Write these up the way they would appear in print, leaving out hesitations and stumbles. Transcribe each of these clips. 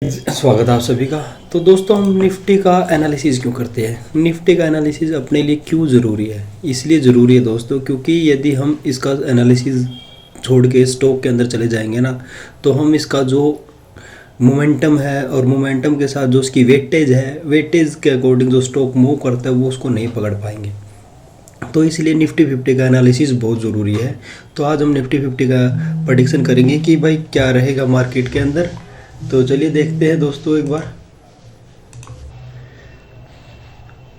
स्वागत है आप सभी का। तो दोस्तों, हम निफ्टी का एनालिसिस क्यों करते हैं? निफ्टी का एनालिसिस अपने लिए क्यों ज़रूरी है? इसलिए ज़रूरी है दोस्तों, क्योंकि यदि हम इसका एनालिसिस छोड़ के स्टॉक के अंदर चले जाएंगे ना, तो हम इसका जो मोमेंटम है और मोमेंटम के साथ जो उसकी वेटेज है, वेटेज के अकॉर्डिंग जो स्टॉक मूव करता है वो उसको नहीं पकड़ पाएंगे। तो इसलिए निफ्टी फिफ्टी का एनालिसिस बहुत ज़रूरी है। तो आज हम निफ्टी फिफ्टी का प्रेडिक्शन करेंगे कि भाई क्या रहेगा मार्केट के अंदर। तो चलिए देखते हैं दोस्तों एक बार।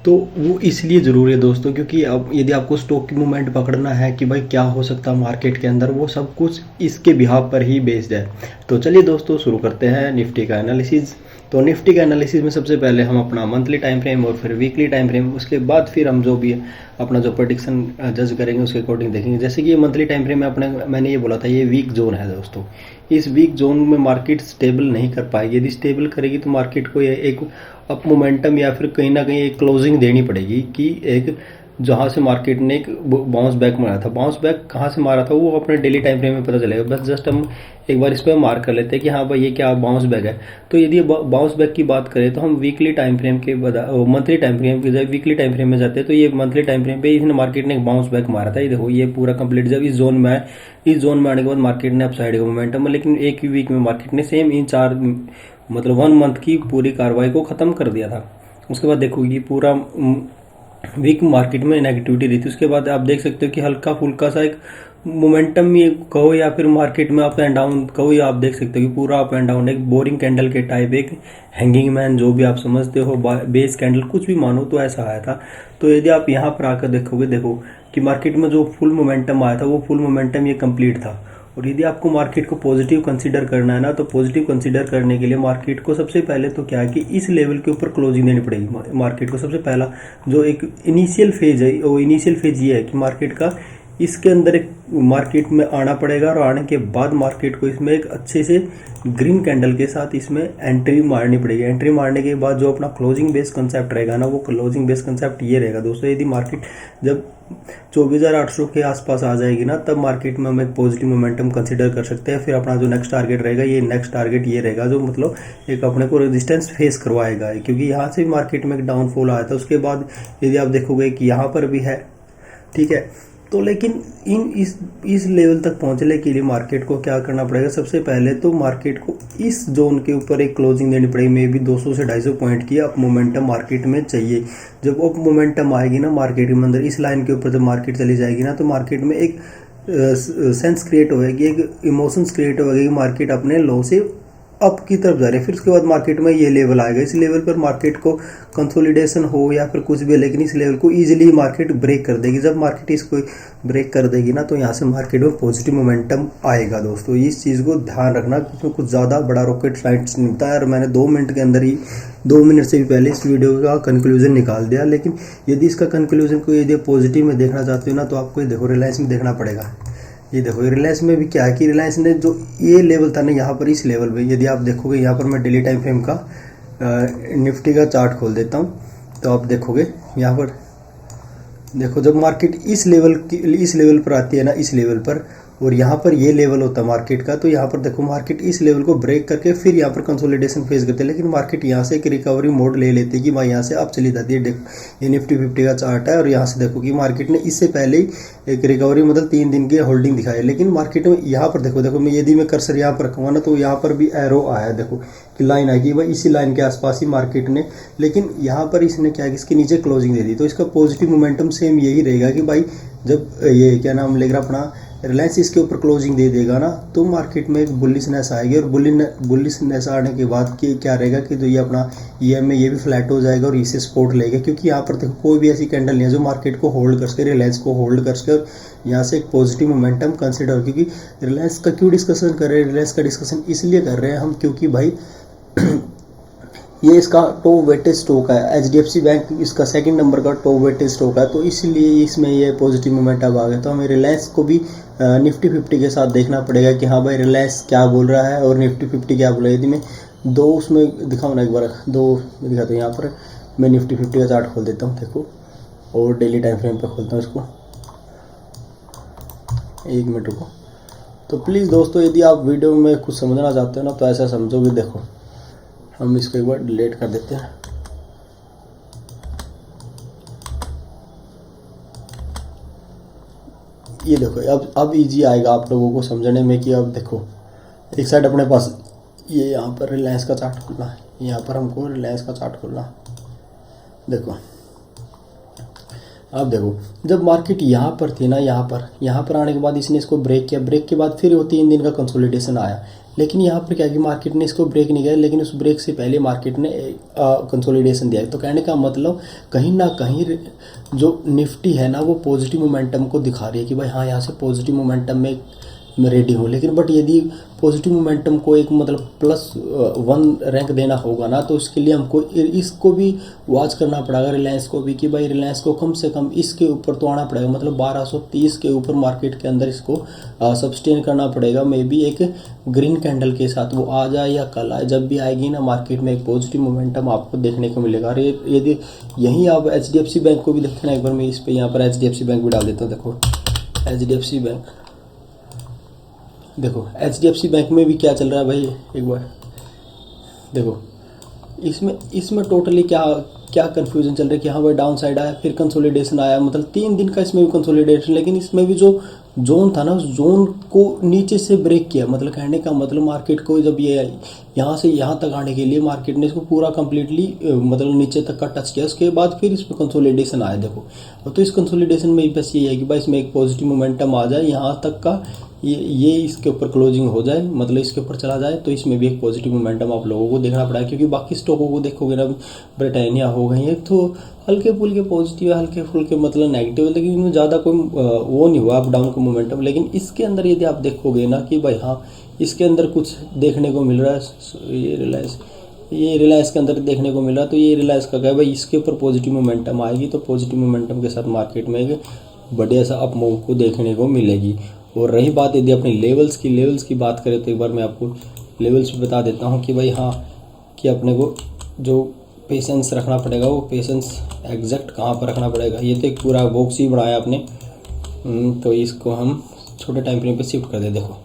तो वो इसलिए ज़रूरी है दोस्तों, क्योंकि अब यदि आपको स्टॉक की मूवमेंट पकड़ना है कि भाई क्या हो सकता है मार्केट के अंदर, वो सब कुछ इसके बिहाफ पर ही बेस्ड है। तो चलिए दोस्तों शुरू करते हैं निफ्टी का एनालिसिस। तो निफ्टी का एनालिसिस में सबसे पहले हम अपना मंथली टाइम फ्रेम और फिर वीकली टाइम फ्रेम, उसके बाद फिर हम जो भी अपना जो प्रेडिक्शन जज करेंगे उसके अकॉर्डिंग देखेंगे। जैसे कि ये मंथली टाइम फ्रेम में मैंने ये बोला था, ये वीक जोन है दोस्तों। इस वीक जोन में मार्केट स्टेबल नहीं कर पाएगी। यदि स्टेबल करेगी तो मार्केट को ये एक अप मोमेंटम या फिर कहीं ना कहीं एक क्लोजिंग देनी पड़ेगी कि एक जहाँ से मार्केट ने एक बाउंस बैक मारा था। बाउंस बैक कहाँ से मारा था वो अपने डेली टाइम फ्रेम में पता चलेगा। बस जस्ट हम एक बार इस पर मार्क कर लेते हैं कि हाँ भाई ये क्या बाउंस बैक है। तो यदि बाउंस बैक की बात करें तो हम वीकली टाइम फ्रेम के मंथली टाइम फ्रेम के जब वीकली टाइम फ्रेम में जाते हैं तो ये मंथली टाइम फ्रेम पे इसने मार्केट ने एक बाउंस बैक मारा था। ये देखो, ये पूरा कंप्लीट जब इस जोन में आए, इस जोन में आने के बाद मार्केट ने अपसाइड का मोमेंटम, लेकिन एक ही वीक में मार्केट ने सेम इन चार मतलब 1 मंथ की पूरी कार्रवाई को ख़त्म कर दिया था। उसके बाद देखो ये पूरा वीक मार्केट में नेगेटिविटी रही थी। उसके बाद आप देख सकते हो कि हल्का फुल्का सा एक मोमेंटम ये कहो या फिर मार्केट में अप एंड डाउन कहो, या आप देख सकते हो कि पूरा अप एंड डाउन एक बोरिंग कैंडल के टाइप, एक हैंगिंग मैन जो भी आप समझते हो, बेस कैंडल कुछ भी मानो, तो ऐसा आया था। तो यदि आप यहाँ पर आकर देखोगे, देखो कि मार्केट में जो फुल मोमेंटम आया था वो फुल मोमेंटम ये कंप्लीट था। और यदि आपको मार्केट को पॉजिटिव कंसीडर करना है ना, तो पॉजिटिव कंसीडर करने के लिए मार्केट को सबसे पहले तो क्या है कि इस लेवल के ऊपर क्लोजिंग देनी पड़ेगी। मार्केट को सबसे पहला जो एक इनिशियल फेज है, वो इनिशियल फेज ये है कि मार्केट का इसके अंदर एक मार्केट में आना पड़ेगा, और आने के बाद मार्केट को इसमें एक अच्छे से ग्रीन कैंडल के साथ इसमें एंट्री मारनी पड़ेगी। एंट्री मारने के बाद जो अपना क्लोजिंग बेस कंसेप्ट रहेगा ना, वो क्लोजिंग बेस कंसेप्ट ये रहेगा दोस्तों। यदि मार्केट जब 24,800 के आसपास आ जाएगी ना, तब मार्केट में हम एक पॉजिटिव मोमेंटम कंसीडर कर सकते हैं। फिर अपना जो नेक्स्ट टारगेट रहेगा, ये नेक्स्ट टारगेट ये रहेगा जो मतलब एक अपने को रेजिस्टेंस फेस करवाएगा, क्योंकि यहाँ से भी मार्केट में एक डाउनफॉल आया था। उसके बाद यदि आप देखोगे कि यहाँ पर भी है, ठीक है। तो लेकिन इस लेवल तक पहुंचने के लिए मार्केट को क्या करना पड़ेगा? सबसे पहले तो मार्केट को इस जोन के ऊपर एक क्लोजिंग देनी पड़ेगी। मे बी 200 से 250 पॉइंट की अप मोमेंटम मार्केट में चाहिए। जब अप मोमेंटम आएगी ना मार्केट के अंदर, इस लाइन के ऊपर जब मार्केट चली जाएगी ना, तो मार्केट में एक सेंस क्रिएट होगी, एक इमोशंस क्रिएट होगी कि मार्केट अपने लो से अप की तरफ जा रहे हैं। फिर उसके बाद मार्केट में ये लेवल आएगा। इस लेवल पर मार्केट को कंसोलिडेशन हो या फिर कुछ भी, लेकिन इस लेवल को इजीली मार्केट ब्रेक कर देगी। जब मार्केट इसको ब्रेक कर देगी ना, तो यहाँ से मार्केट में पॉजिटिव मोमेंटम आएगा दोस्तों। इस चीज़ को ध्यान रखना, क्योंकि कुछ ज़्यादा बड़ा रॉकेट साइंस नहीं होता है। और मैंने 2 मिनट के अंदर ही, 2 मिनट से भी पहले इस वीडियो का कंक्लूजन निकाल दिया। लेकिन यदि इसका कंक्लूजन को यदि पॉजिटिव में देखना चाहते हो ना, तो आपको ये देखो रिलायंस में देखना पड़ेगा। ये देखो रिलायंस में भी क्या है कि रिलायंस ने जो ये लेवल था ना, यहाँ पर इस लेवल पे यदि आप देखोगे, यहाँ पर मैं डेली टाइम फ्रेम का निफ्टी का चार्ट खोल देता हूँ, तो आप देखोगे यहाँ पर देखो, जब मार्केट इस लेवल पर आती है ना, इस लेवल पर, और यहाँ पर ये लेवल होता है मार्केट का, तो यहाँ पर देखो मार्केट इस लेवल को ब्रेक करके फिर यहाँ पर कंसोलिडेशन फेस करते हैं। लेकिन मार्केट यहाँ से एक रिकवरी मोड ले लेती है कि भाई यहाँ से अब चली जाती है। देखो ये निफ्टी 50 का चार्ट है, और यहाँ से देखो कि मार्केट ने इससे पहले ही एक रिकवरी मतलब 3 दिन की होल्डिंग दिखाई है। लेकिन मार्केट में यहाँ पर देखो मैं यदि मैं कर्सर यहाँ पर रखूँगा ना, तो यहाँ पर भी एरो आया, देखो कि लाइन आएगी भाई इसी लाइन के आसपास ही मार्केट ने, लेकिन यहाँ पर इसने क्या है कि इसके नीचे क्लोजिंग दे दी। तो इसका पॉजिटिव मोमेंटम सेम यही रहेगा कि भाई जब ये क्या नाम लेगा अपना रिलायंस इसके ऊपर क्लोजिंग दे देगा ना, तो मार्केट में एक बुलिशनेस आएगी। और बुलिशनेस आने के बाद क्या रहेगा कि जो ये अपना EM है ये भी फ्लैट हो जाएगा और इसे सपोर्ट लेगा। क्योंकि यहाँ पर देखो कोई भी ऐसी कैंडल नहीं है जो मार्केट को होल्ड कर सके, रिलायंस को होल्ड कर सके और यहाँ से एक पॉजिटिव मोमेंटम कंसिडर। क्योंकि रिलायंस का क्यों डिस्कशन कर रहे हैं? रिलायंस का डिस्कशन इसलिए कर रहे हैं हम, क्योंकि भाई ये इसका टॉप वेटेज स्टॉक है। HDFC बैंक इसका 2nd नंबर का टॉप वेटेज स्टॉक है, तो इसलिए इसमें ये पॉजिटिव मोमेंटम आ गया। तो हमें रिलायंस को भी निफ्टी 50 के साथ देखना पड़ेगा कि हाँ भाई रिलायंस क्या बोल रहा है और निफ्टी 50 क्या बोल रहा है। यदि मैं 2 उसमें दिखाऊँ ना, एक बार 2 में दिखाता हूँ। यहाँ पर मैं निफ्टी 50 का चार्ट खोल देता हूँ, देखो, और डेली टाइम फ्रेम पर खोलता हूँ इसको। 1 मिनट रुको। तो प्लीज़ दोस्तों, यदि आप वीडियो में कुछ समझना चाहते हो ना, तो ऐसा समझोगे। देखो हम इसको एक बार डिलीट कर देते हैं। ये देखो अब इजी आएगा आप लोगों को समझने में कि अब देखो एक साइड अपने पास ये यहाँ पर रिलायंस का चार्ट खुलना है, यहाँ पर हमको रिलायंस का चार्ट खुलना है। देखो अब देखो जब मार्केट यहाँ पर थी ना, यहाँ पर आने के बाद इसने इसको ब्रेक किया, ब्रेक के बाद फिर वो 3 दिन का कंसोलिडेशन आया। लेकिन यहाँ पर क्या कि मार्केट ने इसको ब्रेक नहीं किया, लेकिन उस ब्रेक से पहले मार्केट ने कंसोलिडेशन दिया। तो कहने का मतलब कहीं ना कहीं जो निफ्टी है ना वो पॉजिटिव मोमेंटम को दिखा रही है कि भाई हाँ यहाँ से पॉजिटिव मोमेंटम में मैं रेडी हूँ। लेकिन बट यदि पॉजिटिव मोमेंटम को एक मतलब +1 रैंक देना होगा ना, तो उसके लिए हमको इसको भी वॉच करना पड़ेगा, रिलायंस को भी, कि भाई रिलायंस को कम से कम इसके ऊपर तो आना पड़ेगा, मतलब 1230 के ऊपर मार्केट के अंदर इसको सस्टेन करना पड़ेगा। मे बी एक ग्रीन कैंडल के साथ वो आ जाए या कल आए, जब भी आएगी ना मार्केट में एक पॉजिटिव मोमेंटम आपको देखने को मिलेगा। और यदि यहीं आप HDFC बैंक को भी देखना, एक बार मैं इस पर यहाँ पर HDFC बैंक भी डाल देता हूँ। देखो HDFC बैंक, देखो HDFC बैंक में भी क्या चल रहा है भाई, एक बार देखो इसमें टोटली क्या कन्फ्यूजन चल रहा है कि हाँ भाई डाउन साइड आया, फिर कंसोलिडेशन आया, मतलब 3 दिन का इसमें भी कंसोलिडेशन। लेकिन इसमें भी जो जोन था ना, उस जोन को नीचे से ब्रेक किया। मतलब कहने का मतलब मार्केट को जब ये यहाँ से यहाँ तक आने के लिए मार्केट ने इसको पूरा कंप्लीटली मतलब नीचे तक का टच किया, उसके बाद फिर इसमें कंसोलिडेशन आया। देखो तो इस कंसोलिडेशन में बस ये है कि भाई इसमें एक पॉजिटिव मोमेंटम आ जाए, यहाँ तक का ये इसके ऊपर क्लोजिंग हो जाए, मतलब इसके ऊपर चला जाए, तो इसमें भी एक पॉजिटिव मोमेंटम आप लोगों को देखना पड़ा है। क्योंकि बाकी स्टॉकों को देखोगे ना, ब्रिटानिया हो गई, एक तो हल्के फुल्के पॉजिटिव है, हल्के फुल्के मतलब नेगेटिव है, लेकिन इनमें ज़्यादा कोई वो नहीं हुआ अप डाउन का मोमेंटम। लेकिन इसके अंदर यदि आप देखोगे ना कि भाई हाँ इसके अंदर कुछ देखने को मिल रहा है, ये रिलायंस के अंदर देखने को मिल रहा है। तो ये रिलायंस का क्या है भाई, इसके ऊपर पॉजिटिव मोमेंटम आएगी, तो पॉजिटिव मोमेंटम के साथ मार्केट में एक बढ़िया सा अप मूव को देखने को मिलेगी। और रही बात यदि अपनी लेवल्स की बात करें, तो एक बार मैं आपको लेवल्स भी बता देता हूँ कि भाई हाँ कि अपने को जो पेशेंस रखना पड़ेगा, वो पेशेंस एग्जैक्ट कहाँ पर रखना पड़ेगा। ये तो एक पूरा बॉक्स ही बनाया आपने, तो इसको हम छोटे टाइम फ्रेम पे शिफ्ट कर दे। देखो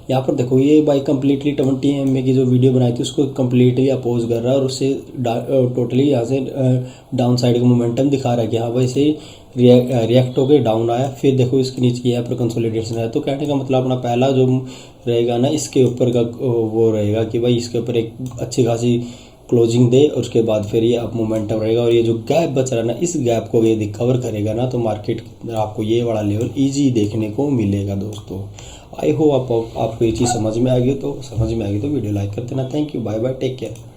यहाँ पर देखो ये बाई कम्प्लीटली 20 MA की जो वीडियो बनाई थी उसको कम्प्लीटली अपोज कर रहा है, और उससे टोटली यहाँ से डाउन साइड का मोमेंटम दिखा रहा है कि हाँ भाई से रिएक्ट होकर डाउन आया। फिर देखो इसके नीचे यहाँ पर कंसोलिडेशन है। तो कहने का मतलब अपना पहला जो रहेगा ना, इसके ऊपर का वो रहेगा कि भाई इसके ऊपर एक अच्छी खासी क्लोजिंग दे, और उसके बाद फिर ये अप मोमेंटम रहेगा। और ये जो गैप बच रहा है ना, इस गैप को यदि कवर करेगा ना, तो मार्केट आपको ये वाला लेवल इजी देखने को मिलेगा दोस्तों। आई होप आपको ये चीज़ समझ में आ गई, तो वीडियो लाइक कर देना। Thank you, bye bye, take care.